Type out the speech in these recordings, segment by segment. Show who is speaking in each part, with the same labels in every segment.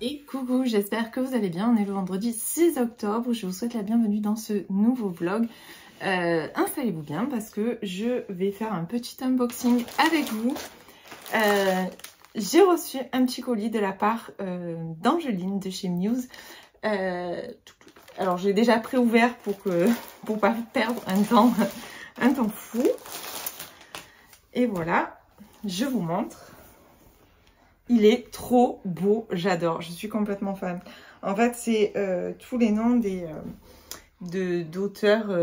Speaker 1: Et coucou, j'espère que vous allez bien. On est le vendredi 6 octobre. Je vous souhaite la bienvenue dans ce nouveau vlog. Installez-vous bien parce que je vais faire un petit unboxing avec vous. J'ai reçu un petit colis de la part d'Angeline de chez Muse. Alors j'ai déjà pré-ouvert pour pas perdre un temps fou. Et voilà, je vous montre. Il est trop beau, j'adore, je suis complètement fan. En fait, c'est tous les noms d'auteurs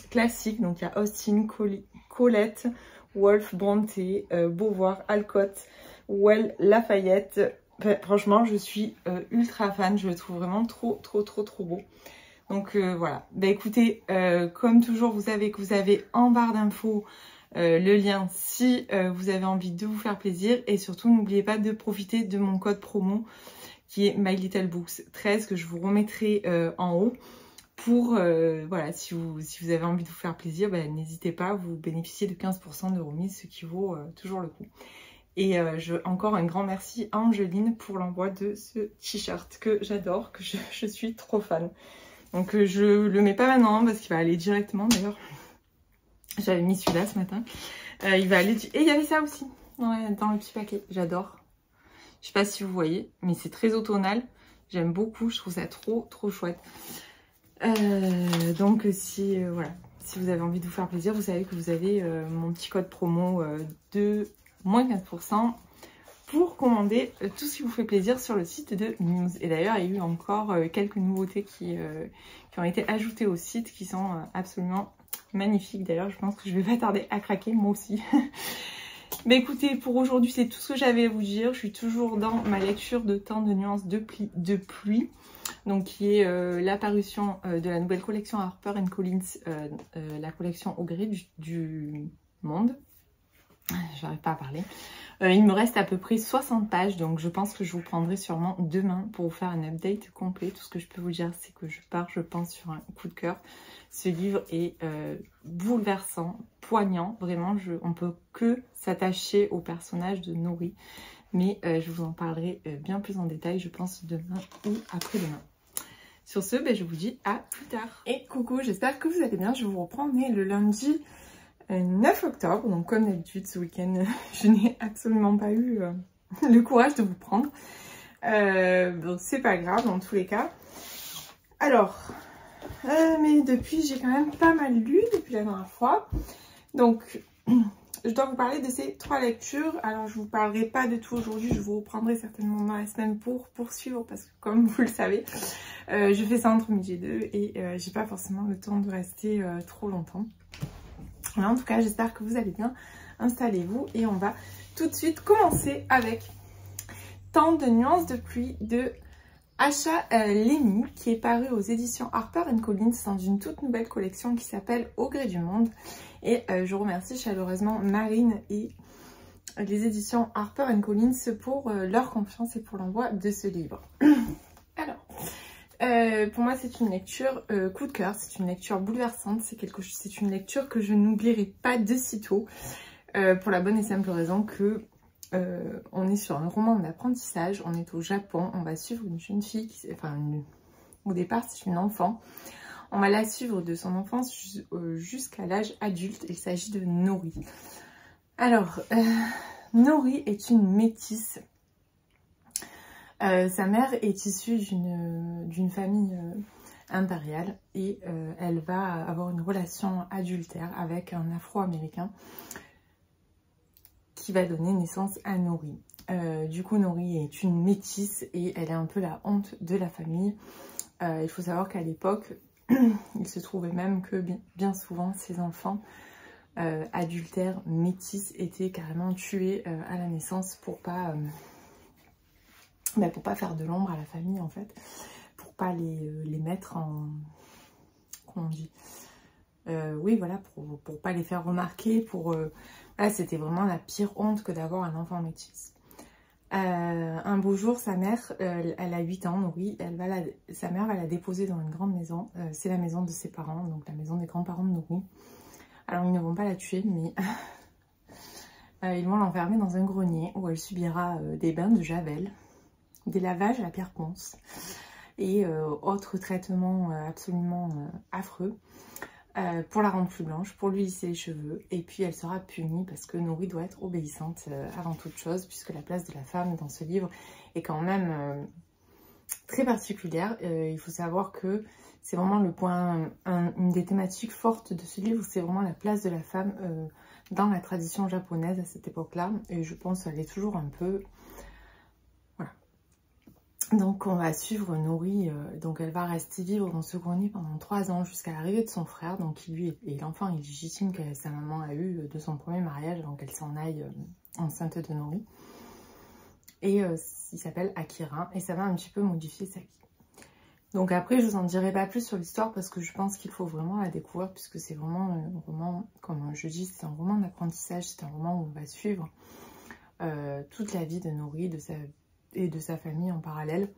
Speaker 1: classiques. Donc, il y a Austin, Colette, Wolfe, Bronte, Beauvoir, Alcott, Well, Lafayette. Enfin, franchement, je suis ultra fan. Je le trouve vraiment trop beau. Donc, voilà. Bah, écoutez, comme toujours, vous savez que vous avez en barre d'infos le lien si vous avez envie de vous faire plaisir, et surtout n'oubliez pas de profiter de mon code promo qui est MyLittleBooks13 que je vous remettrai en haut pour voilà, si vous avez envie de vous faire plaisir, bah, n'hésitez pas, vous bénéficiez de 15% de remise, ce qui vaut toujours le coup. Et encore un grand merci à Angeline pour l'envoi de ce t-shirt que j'adore, que je suis trop fan. Donc je le mets pas maintenant parce qu'il va aller directement d'ailleurs. J'avais mis celui-là ce matin. Il va aller... Et il y avait ça aussi ouais, dans le petit paquet. J'adore. Je sais pas si vous voyez, mais c'est très automnal. J'aime beaucoup. Je trouve ça trop chouette. Donc si voilà, si vous avez envie de vous faire plaisir, vous savez que vous avez mon petit code promo de moins 15% pour commander tout ce qui vous fait plaisir sur le site de Muse. Et d'ailleurs, il y a eu encore quelques nouveautés qui ont été ajoutées au site qui sont absolument magnifiques. D'ailleurs, je pense que je vais pas tarder à craquer, moi aussi. Mais écoutez, pour aujourd'hui, c'est tout ce que j'avais à vous dire. Je suis toujours dans ma lecture de Tant de nuances de pluie. Donc, qui est la parution de la nouvelle collection Harper & Collins, la collection Au gré du monde. J'arrive pas à parler. Il me reste à peu près 60 pages, donc je pense que je vous prendrai sûrement demain pour vous faire un update complet. Tout ce que je peux vous dire, c'est que je pars, je pense, sur un coup de cœur. Ce livre est bouleversant, poignant. Vraiment, on peut que s'attacher au personnage de Nori. Mais je vous en parlerai bien plus en détail, je pense, demain ou après-demain. Sur ce, je vous dis à plus tard. Et coucou, j'espère que vous allez bien. Je vous reprends, mais le lundi 9 octobre, donc comme d'habitude ce week-end, je n'ai absolument pas eu le courage de vous prendre. Bon, c'est pas grave dans tous les cas. Alors, mais depuis j'ai quand même pas mal lu depuis la dernière fois. Donc, je dois vous parler de ces 3 lectures. Alors, je vous parlerai pas de tout aujourd'hui, je vous reprendrai certainement dans la semaine pour poursuivre parce que comme vous le savez, je fais ça entre midi et 2 et j'ai pas forcément le temps de rester trop longtemps. Mais en tout cas, j'espère que vous allez bien. Installez-vous et on va tout de suite commencer avec Tant de nuances de pluie de Asha Lemi, qui est paru aux éditions Harper & Collins dans une toute nouvelle collection qui s'appelle Au gré du monde. Et je remercie chaleureusement Marine et les éditions Harper & Collins pour leur confiance et pour l'envoi de ce livre. Alors... pour moi c'est une lecture coup de cœur, c'est une lecture bouleversante, c'est une lecture que je n'oublierai pas de sitôt pour la bonne et simple raison que on est sur un roman d'apprentissage, on est au Japon, on va suivre une jeune fille, au départ c'est une enfant, on va la suivre de son enfance jusqu'à l'âge adulte. Il s'agit de Nori. Alors, Nori est une métisse. Sa mère est issue d'une famille impériale et elle va avoir une relation adultère avec un Afro-Américain qui va donner naissance à Nori. Du coup, Nori est une métisse et elle est un peu la honte de la famille. Il faut savoir qu'à l'époque, il se trouvait même que bien souvent, ces enfants adultères métisses étaient carrément tués à la naissance pour pas faire de l'ombre à la famille en fait, pour pas les mettre en... comment on dit, oui voilà, pour pas les faire remarquer, voilà, c'était vraiment la pire honte que d'avoir un enfant métis. Un beau jour, sa mère, elle a 8 ans, Nori, sa mère va la déposer dans une grande maison, c'est la maison de ses parents, donc la maison des grands-parents de Nori. Alors ils ne vont pas la tuer, mais ils vont l'enfermer dans un grenier où elle subira des bains de javel. des lavages à la pierre ponce et autres traitements absolument affreux pour la rendre plus blanche, pour lui lisser les cheveux, et puis elle sera punie parce que Nourri doit être obéissante avant toute chose, puisque la place de la femme dans ce livre est quand même très particulière. Il faut savoir que c'est vraiment le point, une des thématiques fortes de ce livre, c'est vraiment la place de la femme dans la tradition japonaise à cette époque-là, et je pense qu'elle est toujours un peu... Voilà. Donc on va suivre Nourri, donc elle va rester vivre dans ce grenier pendant 3 ans jusqu'à l'arrivée de son frère, donc qui lui est l'enfant illégitime que sa maman a eu de son premier mariage, donc elle s'en aille enceinte de Nourri. Et il s'appelle Akira, et ça va un petit peu modifier sa vie. Donc après, je vous en dirai pas plus sur l'histoire parce que je pense qu'il faut vraiment la découvrir, puisque c'est vraiment un roman, comme je dis, c'est un roman d'apprentissage, c'est un roman où on va suivre toute la vie de Nourri et de sa famille en parallèle.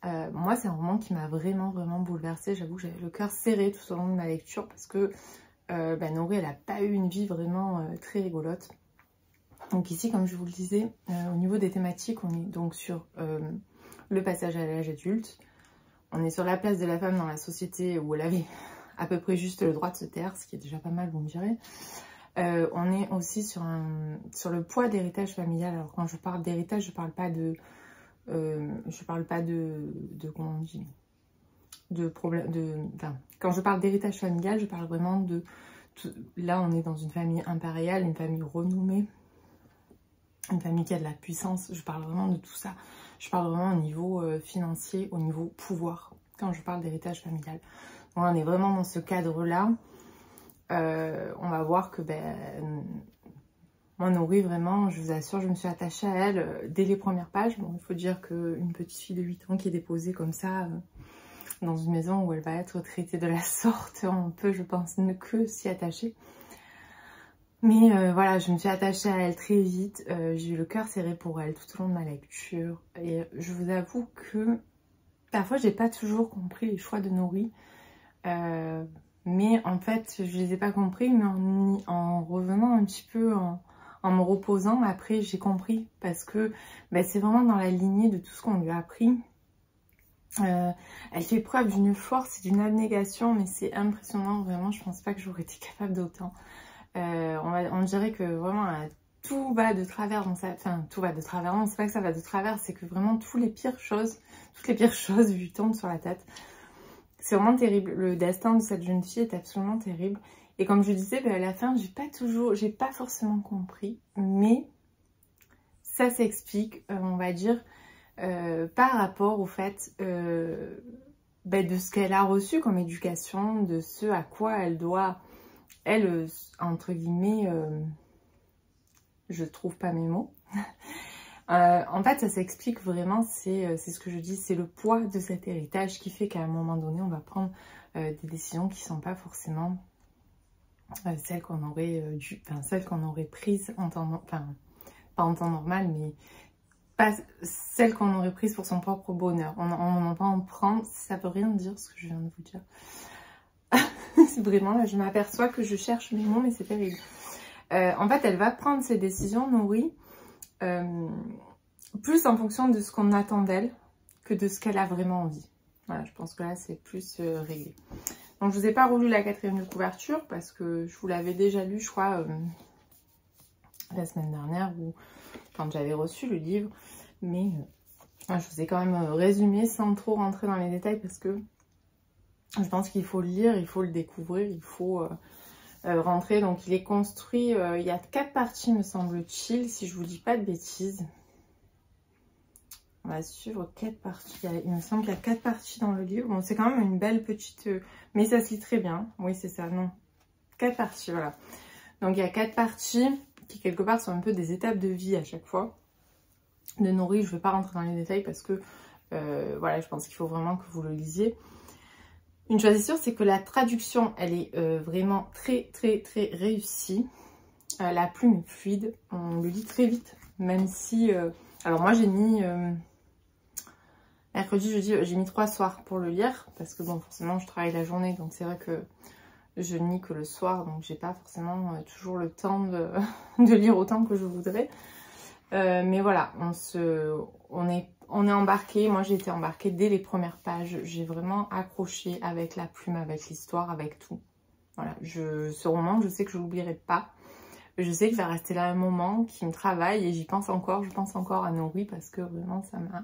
Speaker 1: Moi, c'est un roman qui m'a vraiment bouleversée. J'avoue que j'avais le cœur serré tout au long de ma lecture parce que Nourri, elle n'a pas eu une vie vraiment très rigolote. Donc ici, comme je vous le disais, au niveau des thématiques, on est donc sur le passage à l'âge adulte. On est sur la place de la femme dans la société où elle avait à peu près juste le droit de se taire, ce qui est déjà pas mal, vous me direz. On est aussi sur le poids d'héritage familial. Alors quand je parle d'héritage, je parle pas de comment on dit, de problème, enfin, quand je parle d'héritage familial, je parle vraiment de là on est dans une famille impériale, une famille renommée, une famille qui a de la puissance. Je parle vraiment de tout ça. Je parle vraiment au niveau financier, au niveau pouvoir, quand je parle d'héritage familial. Donc on est vraiment dans ce cadre-là. On va voir que moi, Nourri, vraiment, je vous assure, je me suis attachée à elle dès les premières pages. Bon, il faut dire qu'une petite fille de 8 ans qui est déposée comme ça dans une maison où elle va être traitée de la sorte, on peut, je pense, ne que s'y attacher. Mais voilà, je me suis attachée à elle très vite. J'ai eu le cœur serré pour elle tout au long de ma lecture. Et je vous avoue que parfois, j'ai pas toujours compris les choix de Nourri. Mais en fait, je les ai pas compris, mais en revenant un petit peu, en me reposant, après j'ai compris, parce que c'est vraiment dans la lignée de tout ce qu'on lui a appris. Elle fait preuve d'une force et d'une abnégation, mais c'est impressionnant, vraiment, je pense pas que j'aurais été capable d'autant. On dirait que vraiment tout va de travers dans sa... Enfin, tout va de travers, non, c'est pas que ça va de travers, c'est que vraiment toutes les pires choses lui tombent sur la tête. C'est vraiment terrible. Le destin de cette jeune fille est absolument terrible. Et comme je disais, à la fin, j'ai pas forcément compris. Mais ça s'explique, on va dire, par rapport au fait de ce qu'elle a reçu comme éducation, de ce à quoi elle doit, elle, entre guillemets, je trouve pas mes mots. En fait, ça s'explique vraiment, c'est ce que je dis, c'est le poids de cet héritage qui fait qu'à un moment donné, on va prendre des décisions qui ne sont pas forcément celles qu'on aurait prises en temps, enfin, pas en temps normal, mais pas celles qu'on aurait prises pour son propre bonheur. On n'en va en prendre, ça veut rien dire ce que je viens de vous dire. C'est vraiment, là, je m'aperçois que je cherche mes mots, mais c'est terrible. En fait, elle va prendre ses décisions, Nourri, plus en fonction de ce qu'on attend d'elle que de ce qu'elle a vraiment envie. Voilà, je pense que là c'est plus réglé. Donc je vous ai pas relu la 4e de couverture parce que je vous l'avais déjà lu, je crois, la semaine dernière ou quand j'avais reçu le livre. Mais je vous ai quand même résumé sans trop rentrer dans les détails parce que je pense qu'il faut le lire, il faut le découvrir, il faut rentrer. Donc il est construit, il y a 4 parties me semble-t-il, si je vous dis pas de bêtises. On va suivre 4 parties. Il me semble qu'il y a 4 parties dans le livre. Bon, c'est quand même une belle petite... mais ça se lit très bien. Oui, c'est ça, non. 4 parties, voilà. Donc il y a 4 parties qui quelque part sont un peu des étapes de vie à chaque fois. De Nourri, je ne vais pas rentrer dans les détails parce que voilà, je pense qu'il faut vraiment que vous le lisiez. Une chose est sûre, c'est que la traduction, elle est vraiment très réussie. La plume est fluide, on le lit très vite, même si... alors moi j'ai mis... mercredi, jeudi, j'ai mis 3 soirs pour le lire, parce que bon, forcément je travaille la journée, donc c'est vrai que je lis que le soir, donc j'ai pas forcément toujours le temps de lire autant que je voudrais. Mais voilà, on on est embarqué, moi j'ai été embarquée dès les premières pages. J'ai vraiment accroché avec la plume, avec l'histoire, avec tout. Voilà, ce roman, je sais que je l'oublierai pas. Je sais que ça va rester là un moment qui me travaille et j'y pense encore. Je pense encore à Nori parce que vraiment ça m'a...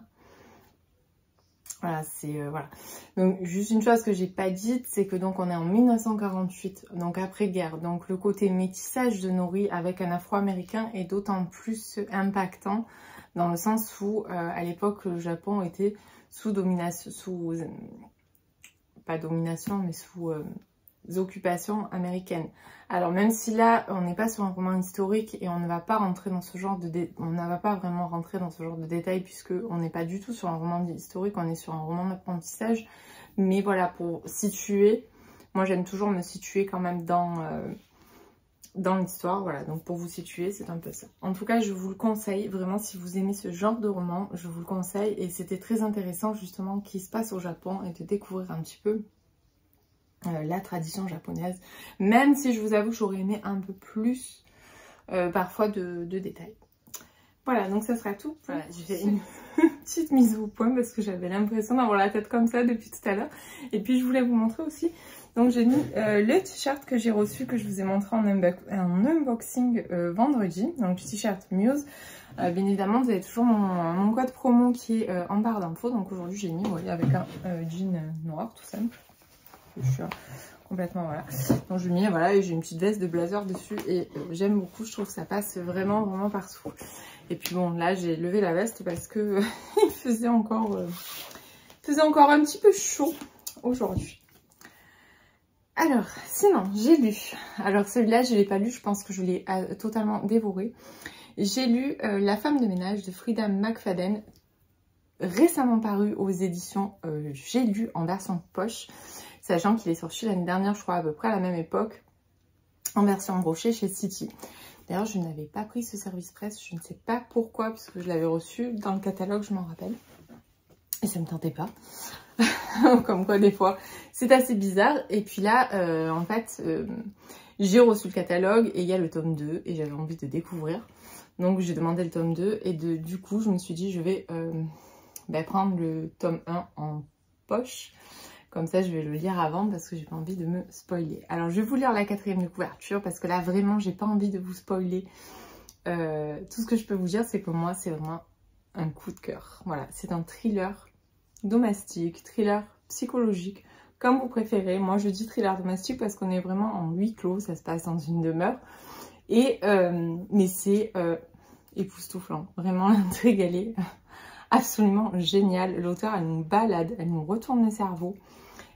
Speaker 1: Voilà, c'est... voilà. Donc juste une chose que j'ai pas dite, c'est que donc on est en 1948, donc après-guerre. Donc le côté métissage de Nori avec un afro-américain est d'autant plus impactant dans le sens où à l'époque le Japon était sous domination, pas domination, mais sous occupation américaine. Alors même si là on n'est pas sur un roman historique et on ne va pas rentrer dans ce genre de on ne va pas vraiment rentrer dans ce genre de détails puisque on n'est pas du tout sur un roman historique, on est sur un roman d'apprentissage. Mais voilà, pour situer, moi j'aime toujours me situer quand même dans l'histoire, voilà, donc pour vous situer, c'est un peu ça. En tout cas, je vous le conseille, vraiment, si vous aimez ce genre de roman, je vous le conseille. Et c'était très intéressant, justement, qu'il se passe au Japon et de découvrir un petit peu la tradition japonaise. Même si je vous avoue que j'aurais aimé un peu plus, parfois, de détails. Voilà, donc ça sera tout. Voilà, j'ai fait une petite mise au point parce que j'avais l'impression d'avoir la tête comme ça depuis tout à l'heure. Et puis, je voulais vous montrer aussi... Donc j'ai mis le t-shirt que j'ai reçu, que je vous ai montré en unboxing vendredi. Donc le t-shirt Muse. Bien évidemment, vous avez toujours mon code promo qui est en barre d'infos. Donc aujourd'hui j'ai mis avec un jean noir tout simple. Je suis complètement voilà. Donc je mets voilà et j'ai une petite veste de blazer dessus et j'aime beaucoup. Je trouve que ça passe vraiment partout. Et puis bon là j'ai levé la veste parce que il faisait encore un petit peu chaud aujourd'hui. Alors, sinon, j'ai lu. Alors, celui-là, je ne l'ai pas lu, je pense que je l'ai totalement dévoré. J'ai lu La femme de ménage de Frida McFadden, récemment paru aux éditions J'ai lu en version poche, sachant qu'il est sorti l'année dernière, je crois, à peu près à la même époque, en version brochée chez City. D'ailleurs, je n'avais pas pris ce service presse, je ne sais pas pourquoi, puisque je l'avais reçu dans le catalogue, je m'en rappelle. Et ça ne me tentait pas. Comme quoi des fois c'est assez bizarre. Et puis là en fait j'ai reçu le catalogue et il y a le tome 2 et j'avais envie de découvrir, donc j'ai demandé le tome 2 et du coup je me suis dit je vais prendre le tome 1 en poche, comme ça je vais le lire avant parce que j'ai pas envie de me spoiler. Alors je vais vous lire la 4e de couverture parce que là vraiment j'ai pas envie de vous spoiler. Tout ce que je peux vous dire c'est que moi c'est vraiment un coup de cœur. Voilà, c'est un thriller domestique, thriller psychologique, comme vous préférez. Moi je dis thriller domestique parce qu'on est vraiment en huis clos, ça se passe dans une demeure. Et mais c'est époustouflant, vraiment l'intrigue elle est absolument géniale. L'auteur elle nous balade, elle nous retourne le cerveau.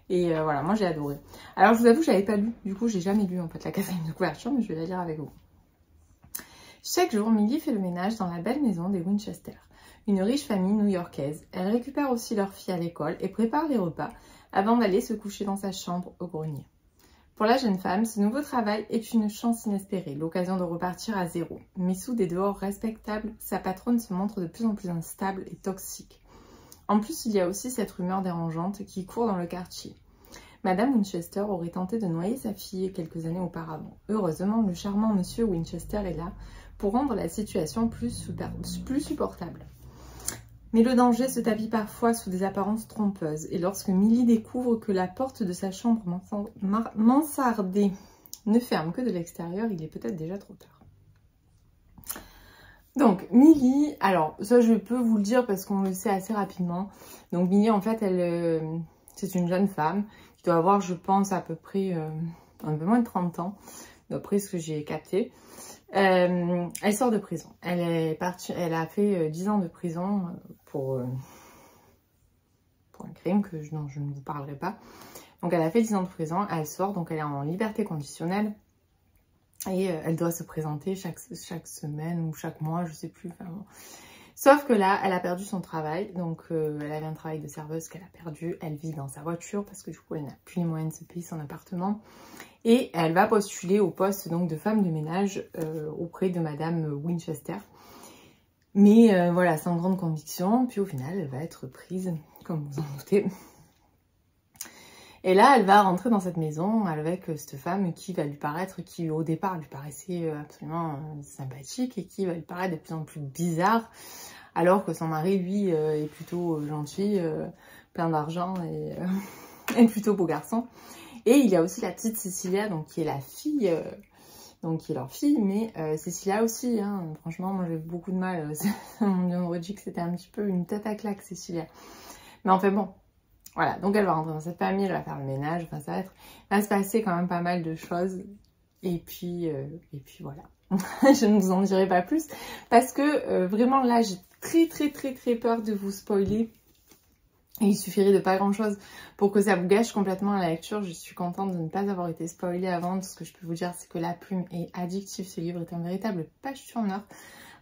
Speaker 1: Et voilà, moi j'ai adoré. Alors je vous avoue que j'avais pas lu, du coup j'ai jamais lu en fait la 4e de couverture, mais je vais la lire avec vous. Chaque jour, Millie fait le ménage dans la belle maison des Winchester. Une riche famille new-yorkaise. Elle récupère aussi leur fille à l'école et prépare les repas avant d'aller se coucher dans sa chambre au grenier. Pour la jeune femme, ce nouveau travail est une chance inespérée, l'occasion de repartir à zéro. Mais sous des dehors respectables, sa patronne se montre de plus en plus instable et toxique. En plus, il y a aussi cette rumeur dérangeante qui court dans le quartier. Madame Winchester aurait tenté de noyer sa fille quelques années auparavant. Heureusement, le charmant monsieur Winchester est là pour rendre la situation plus supportable. Mais le danger se tapit parfois sous des apparences trompeuses. Et lorsque Millie découvre que la porte de sa chambre mansardée ne ferme que de l'extérieur, il est peut-être déjà trop tard. Donc Millie, alors ça je peux vous le dire parce qu'on le sait assez rapidement. Donc Millie en fait, c'est une jeune femme qui doit avoir je pense à peu près un peu moins de 30 ans, d'après ce que j'ai capté. Elle sort de prison. Elle a fait 10 ans de prison pour un crime dont je ne vous parlerai pas. Donc elle a fait 10 ans de prison, elle sort, donc elle est en liberté conditionnelle. Et elle doit se présenter chaque semaine ou chaque mois, je sais plus. Enfin, bon. Sauf que là, elle a perdu son travail. Donc elle avait un travail de serveuse qu'elle a perdu. Elle vit dans sa voiture parce que du coup, elle n'a plus les moyens de se payer son appartement. Et elle va postuler au poste donc de femme de ménage auprès de Madame Winchester. Mais voilà, sans grande conviction. Puis au final, elle va être prise, comme vous en doutez. Et là, elle va rentrer dans cette maison avec cette femme qui va lui paraître, qui au départ lui paraissait absolument sympathique et qui va lui paraître de plus en plus bizarre, alors que son mari, lui, est plutôt gentil, plein d'argent et plutôt beau garçon. Et il y a aussi la petite Cecilia, donc qui est la fille, donc qui est leur fille, mais Cecilia aussi, hein, franchement, moi j'ai eu beaucoup de mal. On aurait dit que c'était un petit peu une tête à claque, Cecilia. Mais enfin bon, voilà, donc elle va rentrer dans cette famille, elle va faire le ménage, enfin ça va se passer quand même pas mal de choses. Et puis voilà, je ne vous en dirai pas plus, parce que vraiment là, j'ai très peur de vous spoiler. Et il suffirait de pas grand chose pour que ça vous gâche complètement la lecture. Je suis contente de ne pas avoir été spoilée avant. Tout ce que je peux vous dire, c'est que La Plume est addictif. Ce livre est un véritable page-tourneur.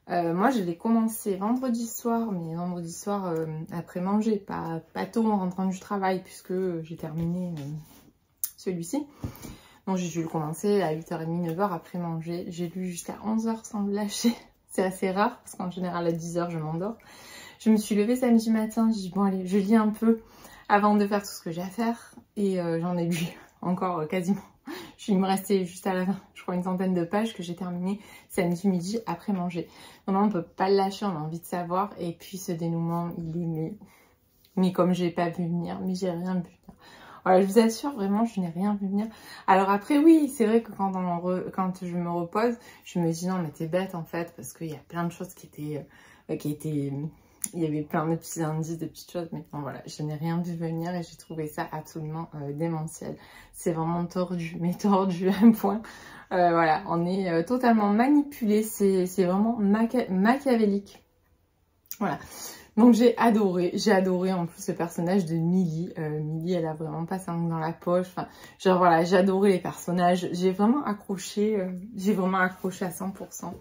Speaker 1: Moi, je l'ai commencé vendredi soir, mais vendredi soir après manger, pas tôt en rentrant du travail, puisque j'ai terminé celui-ci. Donc j'ai dû le commencer à 8h30, 9h après manger. J'ai lu jusqu'à 11h sans le lâcher. C'est assez rare, parce qu'en général à 10h, je m'endors. Je me suis levée samedi matin, j'ai dit bon allez, je lis un peu avant de faire tout ce que j'ai à faire. Et j'en ai lu encore quasiment. Il me restait juste à la fin, je crois, une centaine de pages que j'ai terminé samedi midi après manger. Normalement, on ne peut pas le lâcher, on a envie de savoir. Et puis ce dénouement, il est mais comme j'ai pas vu venir, mais j'ai rien vu venir. Voilà, je vous assure, vraiment, je n'ai rien vu venir. Alors après, oui, c'est vrai que quand je me repose, je me dis non, mais t'es bête en fait, parce qu'il y a plein de choses qui étaient... Il y avait plein de petits indices, de petites choses, mais bon voilà, je n'ai rien vu venir et j'ai trouvé ça absolument démentiel. C'est vraiment tordu, mais tordu à un point. Voilà, on est totalement manipulé, c'est vraiment machiavélique. Voilà. Donc j'ai adoré en plus le personnage de Millie. Millie, elle a vraiment pas sa langue dans la poche. Enfin, genre voilà, j'ai adoré les personnages. J'ai vraiment accroché à 100%.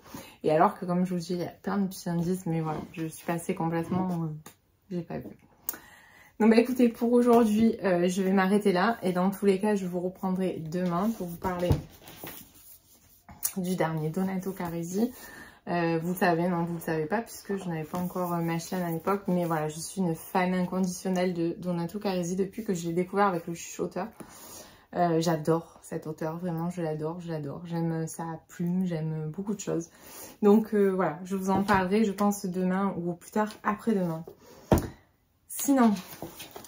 Speaker 1: Et alors que comme je vous dis, il y a plein de petits indices, mais voilà, je suis passée complètement, j'ai pas vu. Donc bah écoutez, pour aujourd'hui, je vais m'arrêter là. Et dans tous les cas, je vous reprendrai demain pour vous parler du dernier Donato Carrisi. Vous le savez, non, vous le savez pas, puisque je n'avais pas encore ma chaîne à l'époque, mais voilà, je suis une fan inconditionnelle de Donato Carrisi depuis que je l'ai découvert avec Le Chuchoteur. J'adore cet auteur, vraiment, je l'adore. J'aime sa plume, j'aime beaucoup de choses. Donc voilà, je vous en parlerai, je pense, demain ou plus tard, après-demain. Sinon,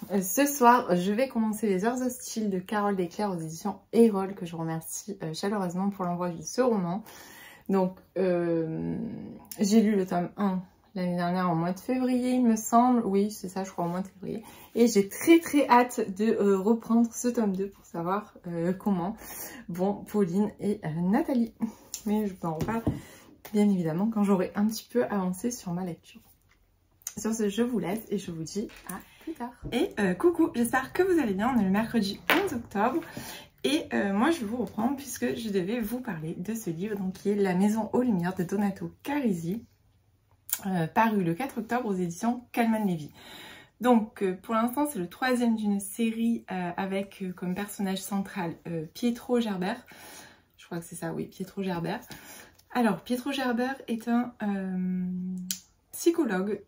Speaker 1: ce soir, je vais commencer Les Heures hostiles de Carole Desclers aux éditions Erol, que je remercie chaleureusement pour l'envoi de ce roman. Donc, j'ai lu le tome 1 l'année dernière en mois de février, il me semble. Oui, c'est ça, je crois, au mois de février. Et j'ai très hâte de reprendre ce tome 2 pour savoir comment vont Pauline et Nathalie. Mais je vous en reparle, bien évidemment, quand j'aurai un petit peu avancé sur ma lecture. Sur ce, je vous laisse et je vous dis à plus tard. Et coucou, j'espère que vous allez bien. On est le mercredi 11 octobre. Et moi, je vais vous reprendre puisque je devais vous parler de ce livre donc, qui est La Maison aux Lumières de Donato Carrisi, paru le 4 octobre aux éditions Calman Levy. Donc, pour l'instant, c'est le troisième d'une série avec comme personnage central Pietro Gerbert. Je crois que c'est ça, oui, Pietro Gerbert. Alors, Pietro Gerbert est un psychologue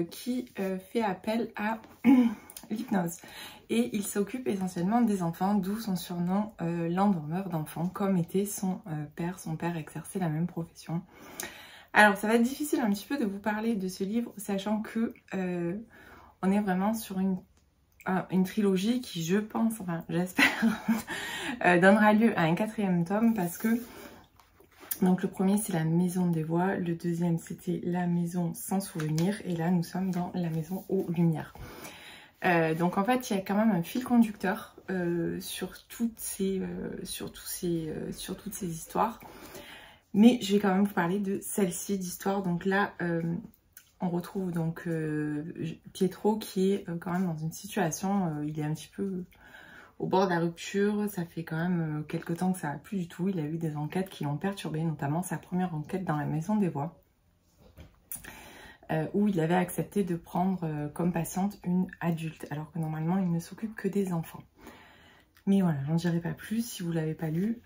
Speaker 1: qui fait appel à l'hypnose. Et il s'occupe essentiellement des enfants, d'où son surnom l'endormeur d'enfants, comme était son père. Son père exerçait la même profession. Alors ça va être difficile un petit peu de vous parler de ce livre, sachant que on est vraiment sur une trilogie qui, je pense, enfin j'espère, donnera lieu à un 4e tome, parce que donc le premier c'est La Maison des Voix, le deuxième c'était La Maison sans souvenir, et là nous sommes dans La Maison aux Lumières. Donc en fait il y a quand même un fil conducteur sur toutes ces histoires, mais je vais quand même vous parler de celle-ci d'histoire. Donc là on retrouve donc Pietro qui est quand même dans une situation, il est un petit peu au bord de la rupture. Ça fait quand même quelques temps que ça va plus du tout. Il a eu des enquêtes qui l'ont perturbé, notamment sa première enquête dans La Maison des Voix, où il avait accepté de prendre comme patiente une adulte, alors que normalement il ne s'occupe que des enfants. Mais voilà, j'en dirai pas plus si vous ne l'avez pas lu.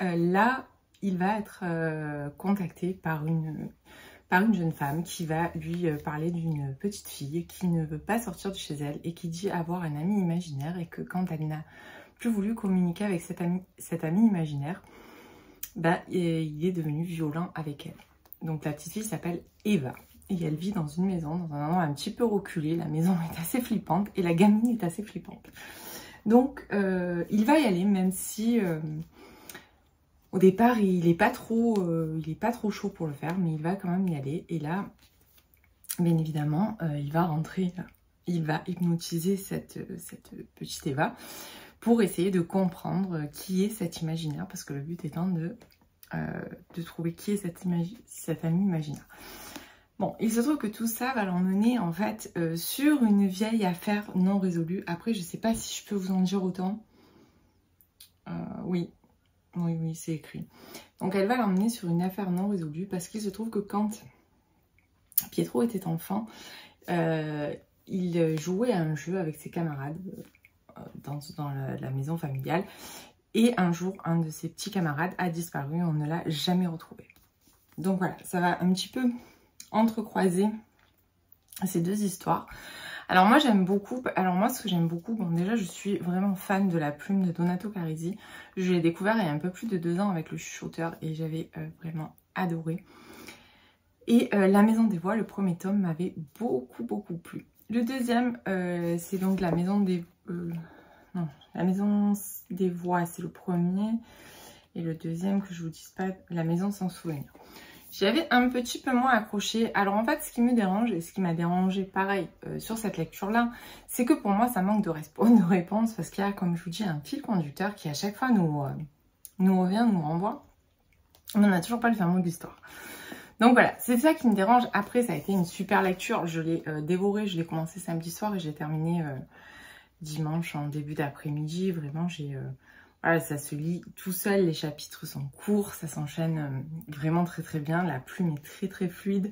Speaker 1: Là, il va être contacté par une par une jeune femme qui va lui parler d'une petite fille qui ne veut pas sortir de chez elle et qui dit avoir un ami imaginaire et que quand elle n'a plus voulu communiquer avec cet ami imaginaire, bah, il est devenu violent avec elle. Donc la petite fille s'appelle Eva et elle vit dans une maison, dans un endroit un petit peu reculé. La maison est assez flippante et la gamine est assez flippante. Donc il va y aller même si au départ il est pas trop chaud pour le faire, mais il va quand même y aller. Et là, bien évidemment, il va rentrer, il va hypnotiser cette petite Eva pour essayer de comprendre qui est cet imaginaire, parce que le but étant de trouver qui est cet ami imaginaire. Bon, il se trouve que tout ça va l'emmener en fait sur une vieille affaire non résolue. Après, je sais pas si je peux vous en dire autant. Oui, c'est écrit. Donc, elle va l'emmener sur une affaire non résolue parce qu'il se trouve que quand Pietro était enfant, il jouait à un jeu avec ses camarades dans la maison familiale. Et un jour, un de ses petits camarades a disparu, on ne l'a jamais retrouvé. Donc voilà, ça va un petit peu entrecroiser ces deux histoires. Alors moi j'aime beaucoup, ce que j'aime beaucoup, bon déjà je suis vraiment fan de la plume de Donato Carisi. Je l'ai découvert il y a un peu plus de 2 ans avec le chuchoteur et j'avais vraiment adoré. Et La Maison des Voix, le premier tome m'avait beaucoup plu. Le deuxième, c'est donc La Maison des... non, La Maison des Voix, c'est le premier. Et le deuxième, que je vous dise pas, La Maison sans souvenir. J'avais un petit peu moins accroché. Alors en fait, ce qui me dérange, et ce qui m'a dérangé pareil sur cette lecture-là, c'est que pour moi, ça manque de réponse, parce qu'il y a, comme je vous dis, un fil conducteur qui à chaque fois nous revient, nous renvoie. Mais on n'a toujours pas le fin mot de l'histoire. Donc voilà, c'est ça qui me dérange. Après, ça a été une super lecture. Je l'ai dévoré, je l'ai commencé samedi soir et j'ai terminé dimanche en début d'après-midi. Vraiment, voilà, ça se lit tout seul, les chapitres sont courts, ça s'enchaîne vraiment très bien, la plume est très fluide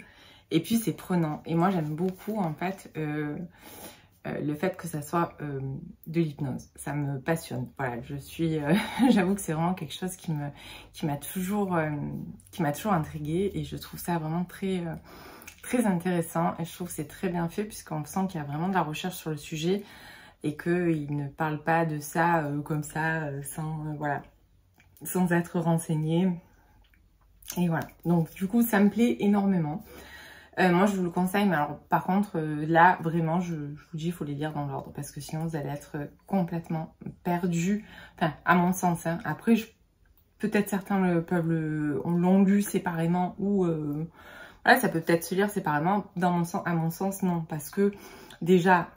Speaker 1: et puis c'est prenant. Et moi j'aime beaucoup en fait le fait que ça soit de l'hypnose, ça me passionne. Voilà, j'avoue que c'est vraiment quelque chose qui m'a toujours intriguée et je trouve ça vraiment très intéressant et je trouve que c'est très bien fait puisqu'on sent qu'il y a vraiment de la recherche sur le sujet. Et qu'il ne parle pas de ça comme ça, sans être renseigné. Et voilà. Donc du coup, ça me plaît énormément. Moi, je vous le conseille. Mais alors, par contre, là, vraiment, je vous dis, il faut les lire dans l'ordre. Parce que sinon, vous allez être complètement perdus. Enfin, à mon sens. Hein. Après, peut-être certains l'ont lu séparément. Ou voilà, ça peut peut-être se lire séparément. À mon sens, non. Parce que déjà...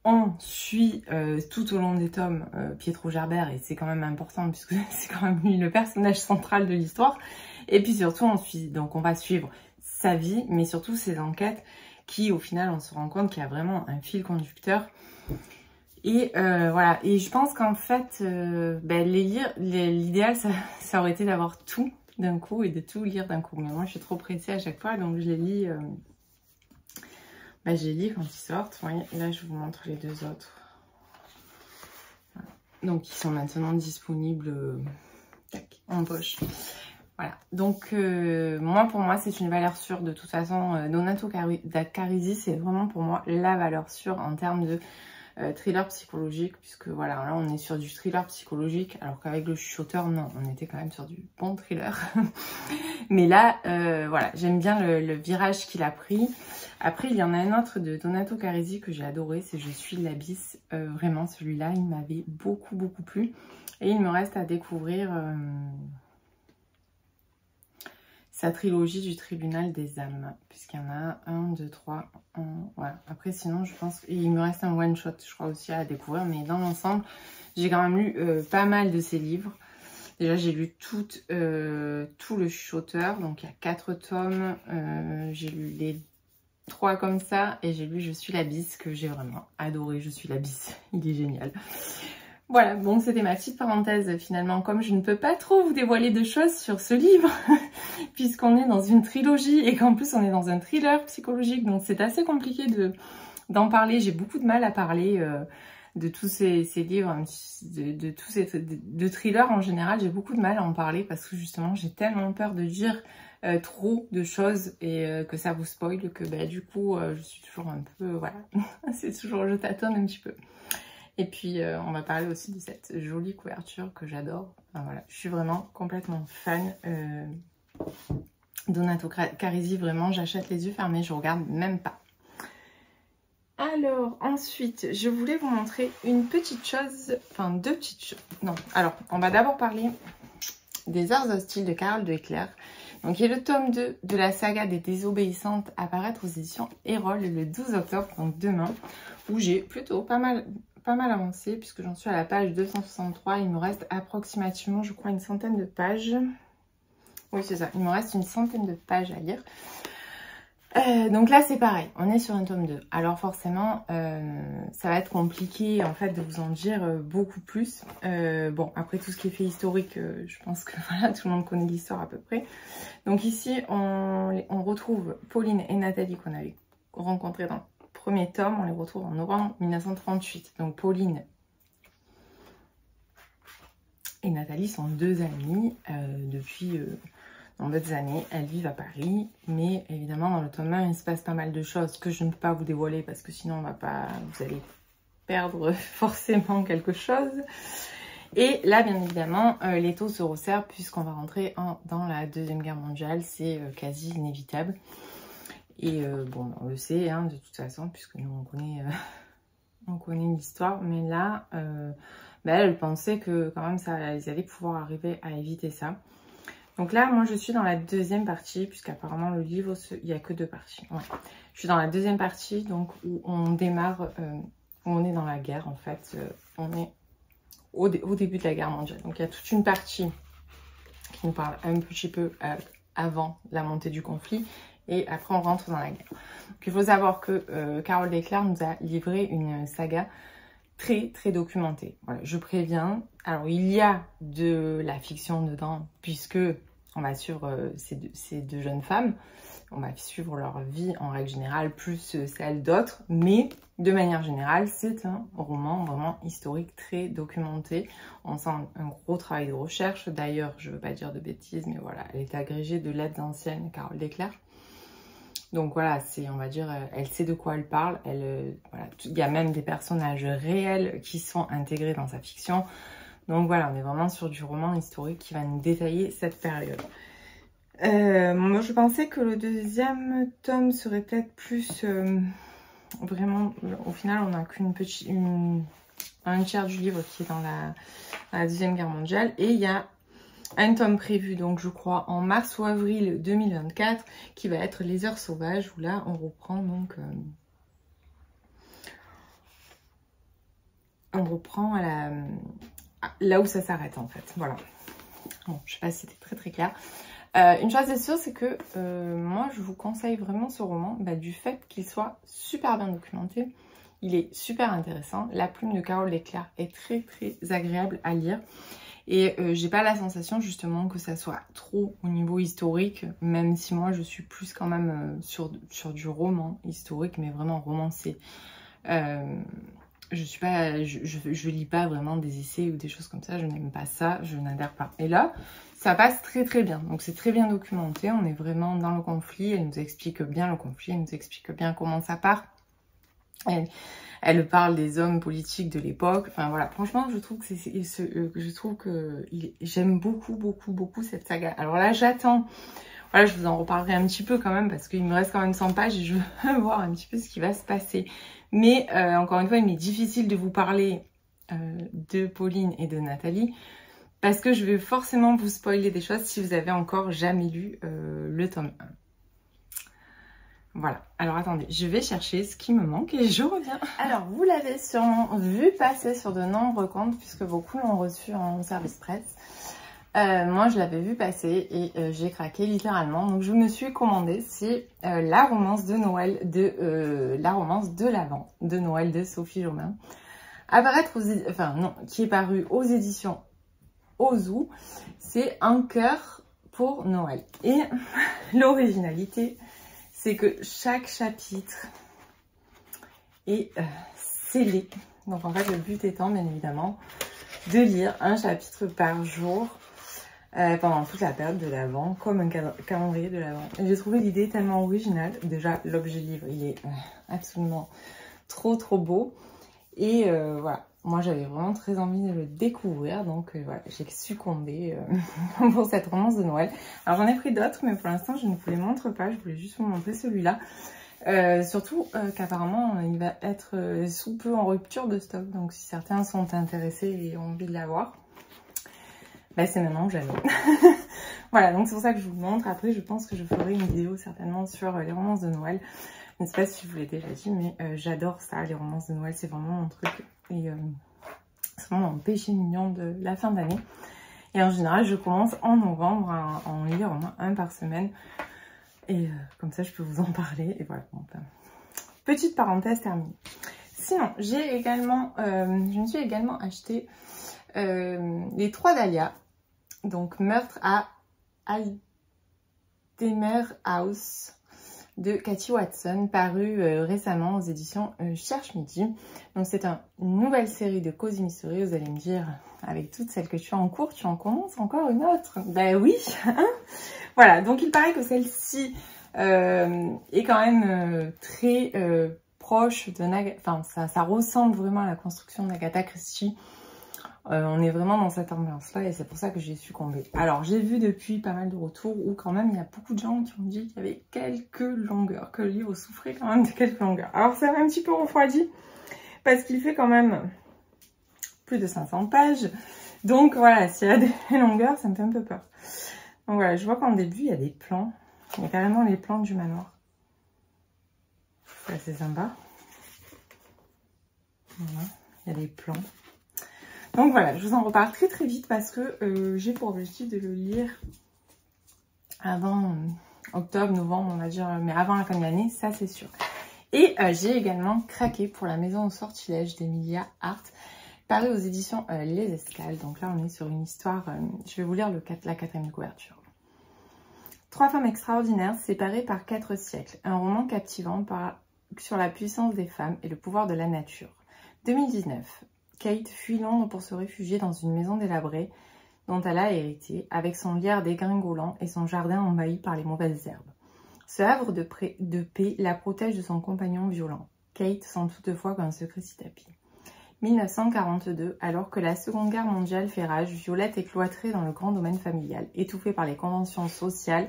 Speaker 1: on suit tout au long des tomes Pietro Gerbert et c'est quand même important puisque c'est quand même lui le personnage central de l'histoire. Et puis surtout on va suivre sa vie mais surtout ses enquêtes qui au final on se rend compte qu'il y a vraiment un fil conducteur. Et voilà, et je pense qu'en fait l'idéal ça aurait été d'avoir tout d'un coup et de tout lire d'un coup. Mais moi je suis trop pressée à chaque fois donc je les lis... je les lis quand ils sortent. Vous voyez, là, je vous montre les deux autres. Voilà. Donc, ils sont maintenant disponibles en poche. Voilà. Donc, pour moi, c'est une valeur sûre. De toute façon, Donato Carisi, c'est vraiment pour moi la valeur sûre en termes de thriller psychologique. Puisque voilà, là, on est sur du thriller psychologique. Alors qu'avec le chuchoteur, non, on était quand même sur du bon thriller. Mais là, voilà, j'aime bien le virage qu'il a pris. Après, il y en a un autre de Donato Carisi que j'ai adoré, c'est Je suis l'abysse. Vraiment, celui-là, il m'avait beaucoup plu. Et il me reste à découvrir sa trilogie du tribunal des âmes. Puisqu'il y en a 1, 2, 3, voilà. Après, sinon, je pense qu'il me reste un one-shot, je crois, aussi à découvrir. Mais dans l'ensemble, j'ai quand même lu pas mal de ses livres. Déjà, j'ai lu tout le chuchoteur. Donc, il y a 4 tomes. J'ai lu les 3 comme ça et j'ai lu Je suis l'abysse que j'ai vraiment adoré. Je suis l'abysse, il est génial. Voilà, bon c'était ma petite parenthèse finalement. Comme je ne peux pas trop vous dévoiler de choses sur ce livre puisqu'on est dans une trilogie et qu'en plus on est dans un thriller psychologique, donc c'est assez compliqué d'en parler. J'ai beaucoup de mal à parler de tous ces livres, de tous de thrillers en général. J'ai beaucoup de mal à en parler parce que justement j'ai tellement peur de dire trop de choses et que ça vous spoil que bah, du coup je suis toujours un peu, voilà, c'est toujours, je tâtonne un petit peu. Et puis on va parler aussi de cette jolie couverture que j'adore. Enfin, voilà, je suis vraiment complètement fan. Donato Carisi, vraiment, j'achète les yeux fermés, je regarde même pas. Alors, ensuite, je voulais vous montrer une petite chose, enfin 2 petites choses. Non, alors, on va d'abord parler des Heures hostiles de Carole Declercq. Donc, qui est le tome 2 de la saga des Désobéissantes, à paraître aux éditions Erol le 12 octobre, donc demain, où j'ai plutôt pas mal avancé, puisque j'en suis à la page 263. Il me reste approximativement, je crois, une centaine de pages. Oui, c'est ça. Il me reste une centaine de pages à lire. Donc là, c'est pareil. On est sur un tome 2. Alors forcément, ça va être compliqué en fait de vous en dire beaucoup plus. Bon, après tout ce qui est fait historique, je pense que voilà, tout le monde connaît l'histoire à peu près. Donc ici, on retrouve Pauline et Nathalie qu'on avait rencontrées dans le premier tome. On les retrouve en novembre 1938. Donc Pauline et Nathalie sont 2 amies depuis d'autres années. Elles vivent à Paris, mais évidemment dans le tome 1 il se passe pas mal de choses que je ne peux pas vous dévoiler parce que sinon vous allez perdre forcément quelque chose. Et là bien évidemment les taux se resserrent puisqu'on va rentrer dans la Deuxième Guerre mondiale, c'est quasi inévitable. Et bon, on le sait hein, de toute façon puisque nous on connaît l'histoire, mais là elle pensait que quand même ils allaient pouvoir arriver à éviter ça. Donc là, moi, je suis dans la 2e partie, puisqu'apparemment, le livre, il n'y a que 2 parties. Ouais. Je suis dans la 2e partie, donc, où on démarre, où on est dans la guerre, en fait. On est au début de la guerre mondiale. Donc, il y a toute une partie qui nous parle un petit peu avant la montée du conflit. Et après, on rentre dans la guerre. Donc, il faut savoir que Carole Declercq nous a livré une saga très très documentée. Voilà, je préviens. Alors il y a de la fiction dedans puisque on va suivre ces deux jeunes femmes, on va suivre leur vie en règle générale plus celle d'autres, mais de manière générale c'est un roman vraiment historique très documenté. On sent un gros travail de recherche. D'ailleurs je veux pas dire de bêtises mais voilà, elle est agrégée de lettres anciennes, Carole Declercq. Donc voilà, on va dire, elle sait de quoi elle parle. Voilà, il y a même des personnages réels qui sont intégrés dans sa fiction. Donc voilà, on est vraiment sur du roman historique qui va nous détailler cette période. Moi, je pensais que le 2e tome serait peut-être plus... vraiment, au final, on n'a un tiers du livre qui est dans la Deuxième Guerre mondiale. Et il y a un tome prévu, donc je crois en mars ou avril 2024, qui va être Les Heures sauvages, où là on reprend donc là où ça s'arrête en fait. Voilà. Bon, je sais pas si c'était très très clair. Une chose est sûre, c'est que moi je vous conseille vraiment ce roman du fait qu'il soit super bien documenté. Il est super intéressant. La plume de Carole Declercq est très très agréable à lire. Et j'ai pas la sensation justement que ça soit trop au niveau historique, même si moi je suis plus quand même sur du roman historique, mais vraiment romancé. Je lis pas vraiment des essais ou des choses comme ça, je n'aime pas ça, je n'adhère pas. Et là, ça passe très très bien, donc c'est très bien documenté, on est vraiment dans le conflit, elle nous explique bien le conflit, elle nous explique bien comment ça part. Elle parle des hommes politiques de l'époque. Enfin voilà, franchement, je trouve que j'aime beaucoup cette saga. Alors là, j'attends. Voilà, je vous en reparlerai un petit peu quand même parce qu'il me reste quand même 100 pages et je veux voir un petit peu ce qui va se passer. Mais encore une fois, il m'est difficile de vous parler de Pauline et de Nathalie parce que je vais forcément vous spoiler des choses si vous avez encore jamais lu le tome 1. Voilà, alors attendez, je vais chercher ce qui me manque et je reviens. Alors, vous l'avez sûrement vu passer sur de nombreux comptes puisque beaucoup l'ont reçu en service presse. Moi, je l'avais vu passer et j'ai craqué littéralement. Donc, je me suis commandé, c'est la romance de Noël, la romance de l'Avent de Noël de Sophie Jomain. Qui est paru aux éditions Ozu. C'est Un cœur pour Noël. Et l'originalité, c'est que chaque chapitre est scellé Donc en fait, le but étant, bien évidemment, de lire un chapitre par jour pendant toute la période de l'Avent, comme un calendrier de l'Avent. J'ai trouvé l'idée tellement originale. Déjà, l'objet livre, il est absolument trop beau. Et voilà, moi j'avais vraiment très envie de le découvrir, donc voilà, j'ai succombé pour cette romance de Noël. Alors j'en ai pris d'autres, mais pour l'instant je ne vous les montre pas, je voulais juste vous montrer celui-là. Surtout qu'apparemment il va être sous peu en rupture de stock, donc si certains sont intéressés et ont envie de l'avoir, bah, c'est maintenant que j'avais. Voilà, donc c'est pour ça que je vous le montre. Après je pense que je ferai une vidéo certainement sur les romances de Noël. Je ne sais pas si je vous l'ai déjà dit, mais j'adore ça, les romances de Noël, c'est vraiment mon truc. Et c'est vraiment mon péché mignon de la fin d'année. Et en général, je commence en novembre à en lire au moins un par semaine. Et comme ça, je peux vous en parler. Et voilà, bon, enfin, petite parenthèse terminée. Sinon, j'ai également, je me suis également acheté les 3 dahlias. Donc, Meurtre à Aldemer House de Cathy Watson, paru récemment aux éditions Cherche Midi. Donc c'est une nouvelle série de Cozy Mystery. Vous allez me dire, avec toutes celles que tu as en cours, tu en commences encore une autre? Ben oui. Voilà, donc il paraît que celle-ci est quand même très proche de enfin ça ressemble vraiment à la construction d'Agatha Christie. On est vraiment dans cette ambiance-là et c'est pour ça que j'ai succombé. Alors, j'ai vu depuis pas mal de retours où quand même il y a beaucoup de gens qui ont dit qu'il y avait quelques longueurs, que le livre souffrait quand même de quelques longueurs. Alors, ça m'a un petit peu refroidi parce qu'il fait quand même plus de 500 pages. Donc, voilà, s'il y a des longueurs, ça me fait un peu peur. Donc, voilà, je vois qu'en début, il y a des plans. Il y a carrément les plans du manoir. C'est assez sympa. Voilà, il y a des plans. Donc voilà, je vous en reparle très vite parce que j'ai pour objectif de le lire avant octobre, novembre, on va dire, mais avant la fin de l'année, ça c'est sûr. Et j'ai également craqué pour La Maison au Sortilège d'Emilia Hart, paru aux éditions Les Escales. Donc là, on est sur une histoire, je vais vous lire la 4e couverture. 3 femmes extraordinaires séparées par 4 siècles. Un roman captivant sur la puissance des femmes et le pouvoir de la nature. 2019. Kate fuit Londres pour se réfugier dans une maison délabrée dont elle a hérité, avec son lierre dégringolant et son jardin envahi par les mauvaises herbes. Ce havre de paix la protège de son compagnon violent. Kate sent toutefois qu'un secret s'y tapit. 1942, alors que la Seconde Guerre mondiale fait rage, Violette est cloîtrée dans le grand domaine familial. Étouffée par les conventions sociales,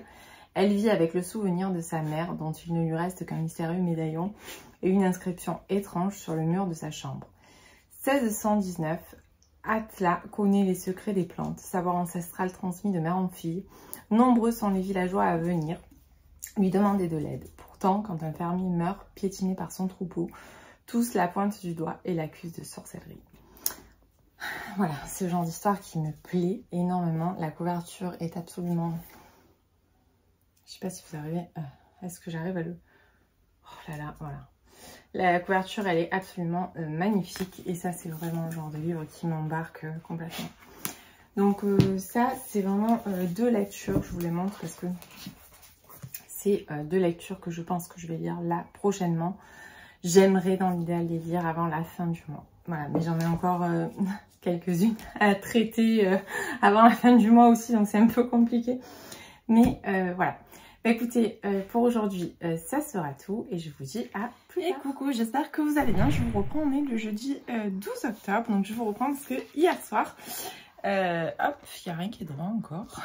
Speaker 1: elle vit avec le souvenir de sa mère, dont il ne lui reste qu'un mystérieux médaillon et une inscription étrange sur le mur de sa chambre. 1619, Atla connaît les secrets des plantes, savoir ancestral transmis de mère en fille. Nombreux sont les villageois à venir lui demander de l'aide. Pourtant, quand un fermier meurt piétiné par son troupeau, tous la pointent du doigt et l'accusent de sorcellerie. Voilà, c'est le genre d'histoire qui me plaît énormément. La couverture est absolument... Je sais pas si vous arrivez... Est-ce que j'arrive à le... Oh là là, voilà. La couverture, elle est absolument magnifique. Et ça, c'est vraiment le genre de livre qui m'embarque complètement. Donc ça, c'est vraiment 2 lectures. Je vous les montre parce que c'est 2 lectures que je pense que je vais lire là prochainement. J'aimerais dans l'idéal les lire avant la fin du mois. Voilà, mais j'en ai encore quelques-unes à traiter avant la fin du mois aussi. Donc c'est un peu compliqué. Mais voilà. Bah, écoutez, pour aujourd'hui, ça sera tout et je vous dis à plus tard. Et coucou, j'espère que vous allez bien. Je vous reprends, on est le jeudi 12 octobre. Donc je vous reprends parce que hier soir, hop, il n'y a rien qui est droit encore.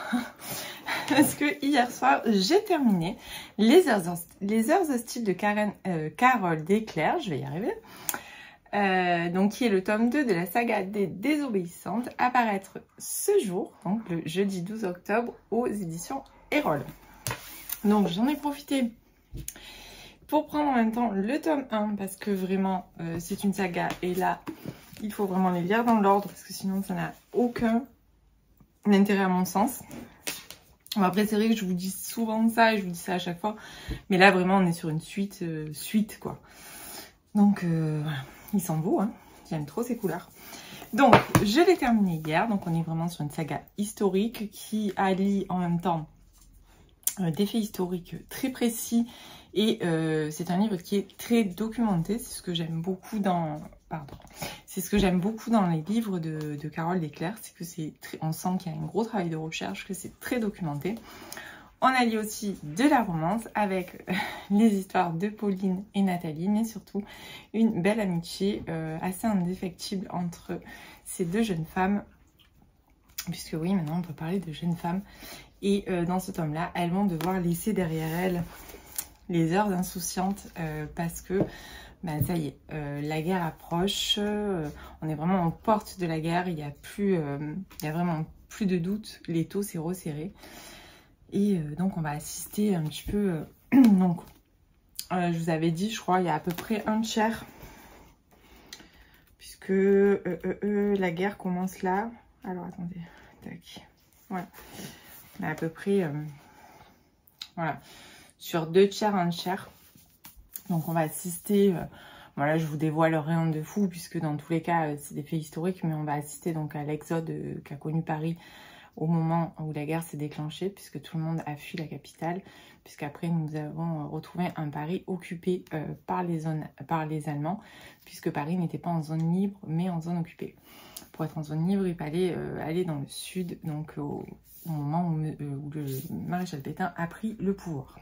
Speaker 1: Parce que hier soir, j'ai terminé les heures hostiles de Carole Desclers, je vais y arriver. Donc qui est le tome 2 de la saga des Désobéissantes, à paraître ce jour, donc le jeudi 12 octobre, aux éditions Erol. Donc j'en ai profité pour prendre en même temps le tome 1 parce que vraiment c'est une saga et là il faut vraiment les lire dans l'ordre parce que sinon ça n'a aucun intérêt à mon sens. Bon, après c'est vrai que je vous dis souvent ça et je vous dis ça à chaque fois, mais là vraiment on est sur une suite quoi. Donc voilà, il s'en vaut, hein. J'aime trop ces couleurs. Donc je l'ai terminé hier, donc on est vraiment sur une saga historique qui allie en même temps des faits historiques très précis et c'est un livre qui est très documenté, c'est ce que j'aime beaucoup dans pardon. C'est ce que j'aime beaucoup dans les livres de Carole Desclers, c'est que on sent qu'il y a un gros travail de recherche, que c'est très documenté. On allie aussi de la romance avec les histoires de Pauline et Nathalie, mais surtout une belle amitié assez indéfectible entre ces deux jeunes femmes. Puisque oui, maintenant on peut parler de jeunes femmes. Et dans ce tome-là, elles vont devoir laisser derrière elles les heures insouciantes parce que, bah, ça y est, la guerre approche. On est vraiment aux portes de la guerre. Il y a vraiment plus de doute. L'étau s'est resserré. Et donc on va assister un petit peu... donc, je vous avais dit, je crois, il y a à peu près un tiers. Puisque la guerre commence là. Alors attendez, tac. Voilà. On est à peu près... voilà. Sur 2 tiers, 1 tiers. Donc on va assister... voilà, je vous dévoile rien de fou, puisque dans tous les cas, c'est des faits historiques. Mais on va assister donc à l'exode qu'a connu Paris au moment où la guerre s'est déclenchée, puisque tout le monde a fui la capitale, puisqu'après nous avons retrouvé un Paris occupé par les Allemands, puisque Paris n'était pas en zone libre, mais en zone occupée. Pour être en zone libre, il fallait aller dans le sud, donc au moment où le maréchal Pétain a pris le pouvoir.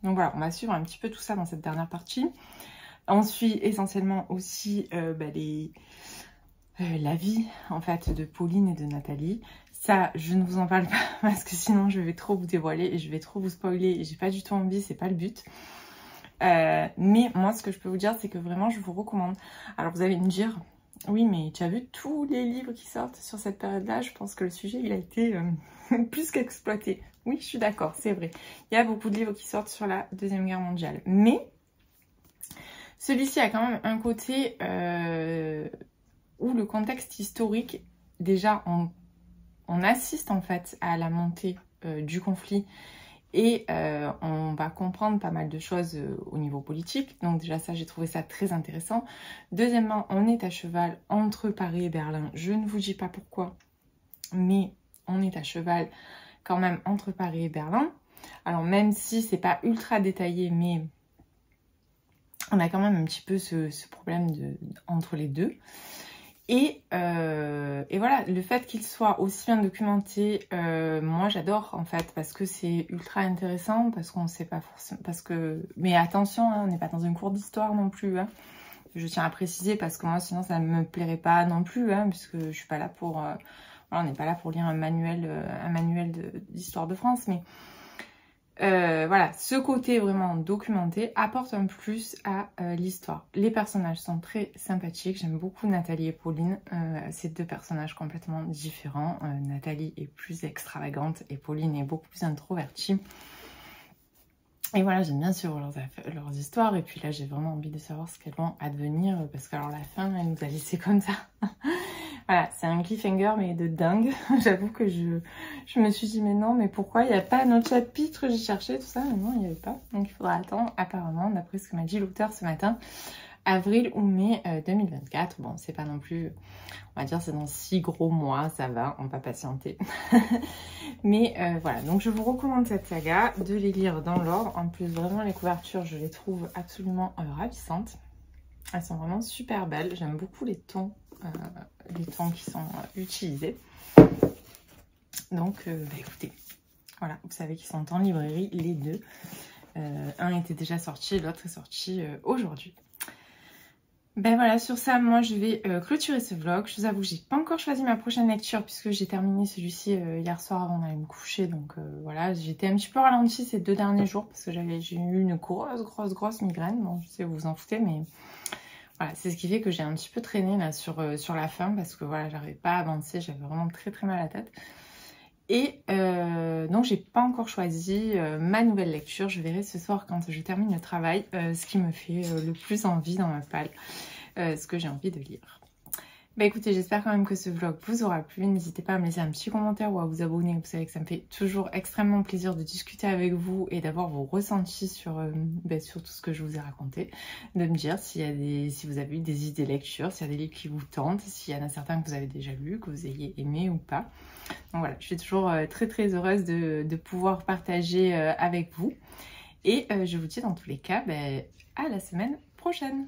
Speaker 1: Donc voilà, on va suivre un petit peu tout ça dans cette dernière partie. On suit essentiellement aussi la vie en fait de Pauline et de Nathalie. Ça, je ne vous en parle pas parce que sinon je vais trop vous dévoiler et je vais trop vous spoiler et j'ai pas du tout envie, c'est pas le but. Mais moi, ce que je peux vous dire, c'est que vraiment, je vous recommande. Alors, vous allez me dire, oui, mais tu as vu tous les livres qui sortent sur cette période-là? Je pense que le sujet, il a été plus qu'exploité. Oui, je suis d'accord, c'est vrai. Il y a beaucoup de livres qui sortent sur la Deuxième Guerre mondiale. Mais celui-ci a quand même un côté où le contexte historique, déjà, on assiste en fait à la montée du conflit et on va comprendre pas mal de choses au niveau politique. Donc déjà ça, j'ai trouvé ça très intéressant. Deuxièmement, on est à cheval entre Paris et Berlin. Je ne vous dis pas pourquoi, mais on est à cheval quand même entre Paris et Berlin. Alors même si c'est pas ultra détaillé, mais on a quand même un petit peu ce problème entre les deux. Et voilà, le fait qu'il soit aussi bien documenté, moi j'adore en fait, parce que c'est ultra intéressant, parce qu'on ne sait pas forcément, mais attention, hein, on n'est pas dans une cour d'histoire non plus, hein. Je tiens à préciser, parce que moi sinon ça ne me plairait pas non plus, hein, puisque je suis pas là pour, voilà, on n'est pas là pour lire un manuel d'histoire de France, mais voilà, ce côté vraiment documenté apporte un plus à l'histoire. Les personnages sont très sympathiques, j'aime beaucoup Nathalie et Pauline, c'est deux personnages complètement différents. Nathalie est plus extravagante et Pauline est beaucoup plus introvertie. Et voilà, j'aime bien suivre leurs histoires, et puis là j'ai vraiment envie de savoir ce qu'elles vont advenir, parce que alors la fin, elle nous a laissé comme ça. Voilà, c'est un cliffhanger mais de dingue. J'avoue que je me suis dit mais non, mais pourquoi il n'y a pas un autre chapitre? J'ai cherché tout ça, mais non, il n'y avait pas. Donc il faudra attendre, apparemment, d'après ce que m'a dit l'auteur ce matin, avril ou mai 2024. Bon, c'est pas non plus, on va dire c'est dans 6 gros mois, ça va, on va patienter. Mais voilà, donc je vous recommande cette saga, de les lire dans l'ordre. En plus, vraiment les couvertures, je les trouve absolument ravissantes. Elles sont vraiment super belles, j'aime beaucoup les tons qui sont utilisés. Donc écoutez, voilà, vous savez qu'ils sont en librairie les deux. Un était déjà sorti, l'autre est sorti aujourd'hui. Ben voilà, sur ça, moi je vais clôturer ce vlog. Je vous avoue, j'ai pas encore choisi ma prochaine lecture, puisque j'ai terminé celui-ci hier soir avant d'aller me coucher. Donc voilà, j'étais un petit peu ralentie ces 2 derniers jours, parce que j'ai eu une grosse migraine. Bon, je sais, vous vous en foutez, mais voilà, c'est ce qui fait que j'ai un petit peu traîné là sur la fin, parce que voilà, j'arrivais pas à avancer, j'avais vraiment très mal à la tête. Et donc j'ai pas encore choisi ma nouvelle lecture. Je verrai ce soir quand je termine le travail ce qui me fait le plus envie dans ma palle, ce que j'ai envie de lire. Bah écoutez, j'espère quand même que ce vlog vous aura plu. N'hésitez pas à me laisser un petit commentaire ou à vous abonner. Vous savez que ça me fait toujours extrêmement plaisir de discuter avec vous et d'avoir vos ressentis sur tout ce que je vous ai raconté. De me dire si vous avez eu des idées lecture, s'il y a des livres qui vous tentent, s'il y en a certains que vous avez déjà lus, que vous ayez aimé ou pas. Donc voilà, je suis toujours très heureuse de pouvoir partager avec vous. Et je vous dis dans tous les cas, à la semaine prochaine.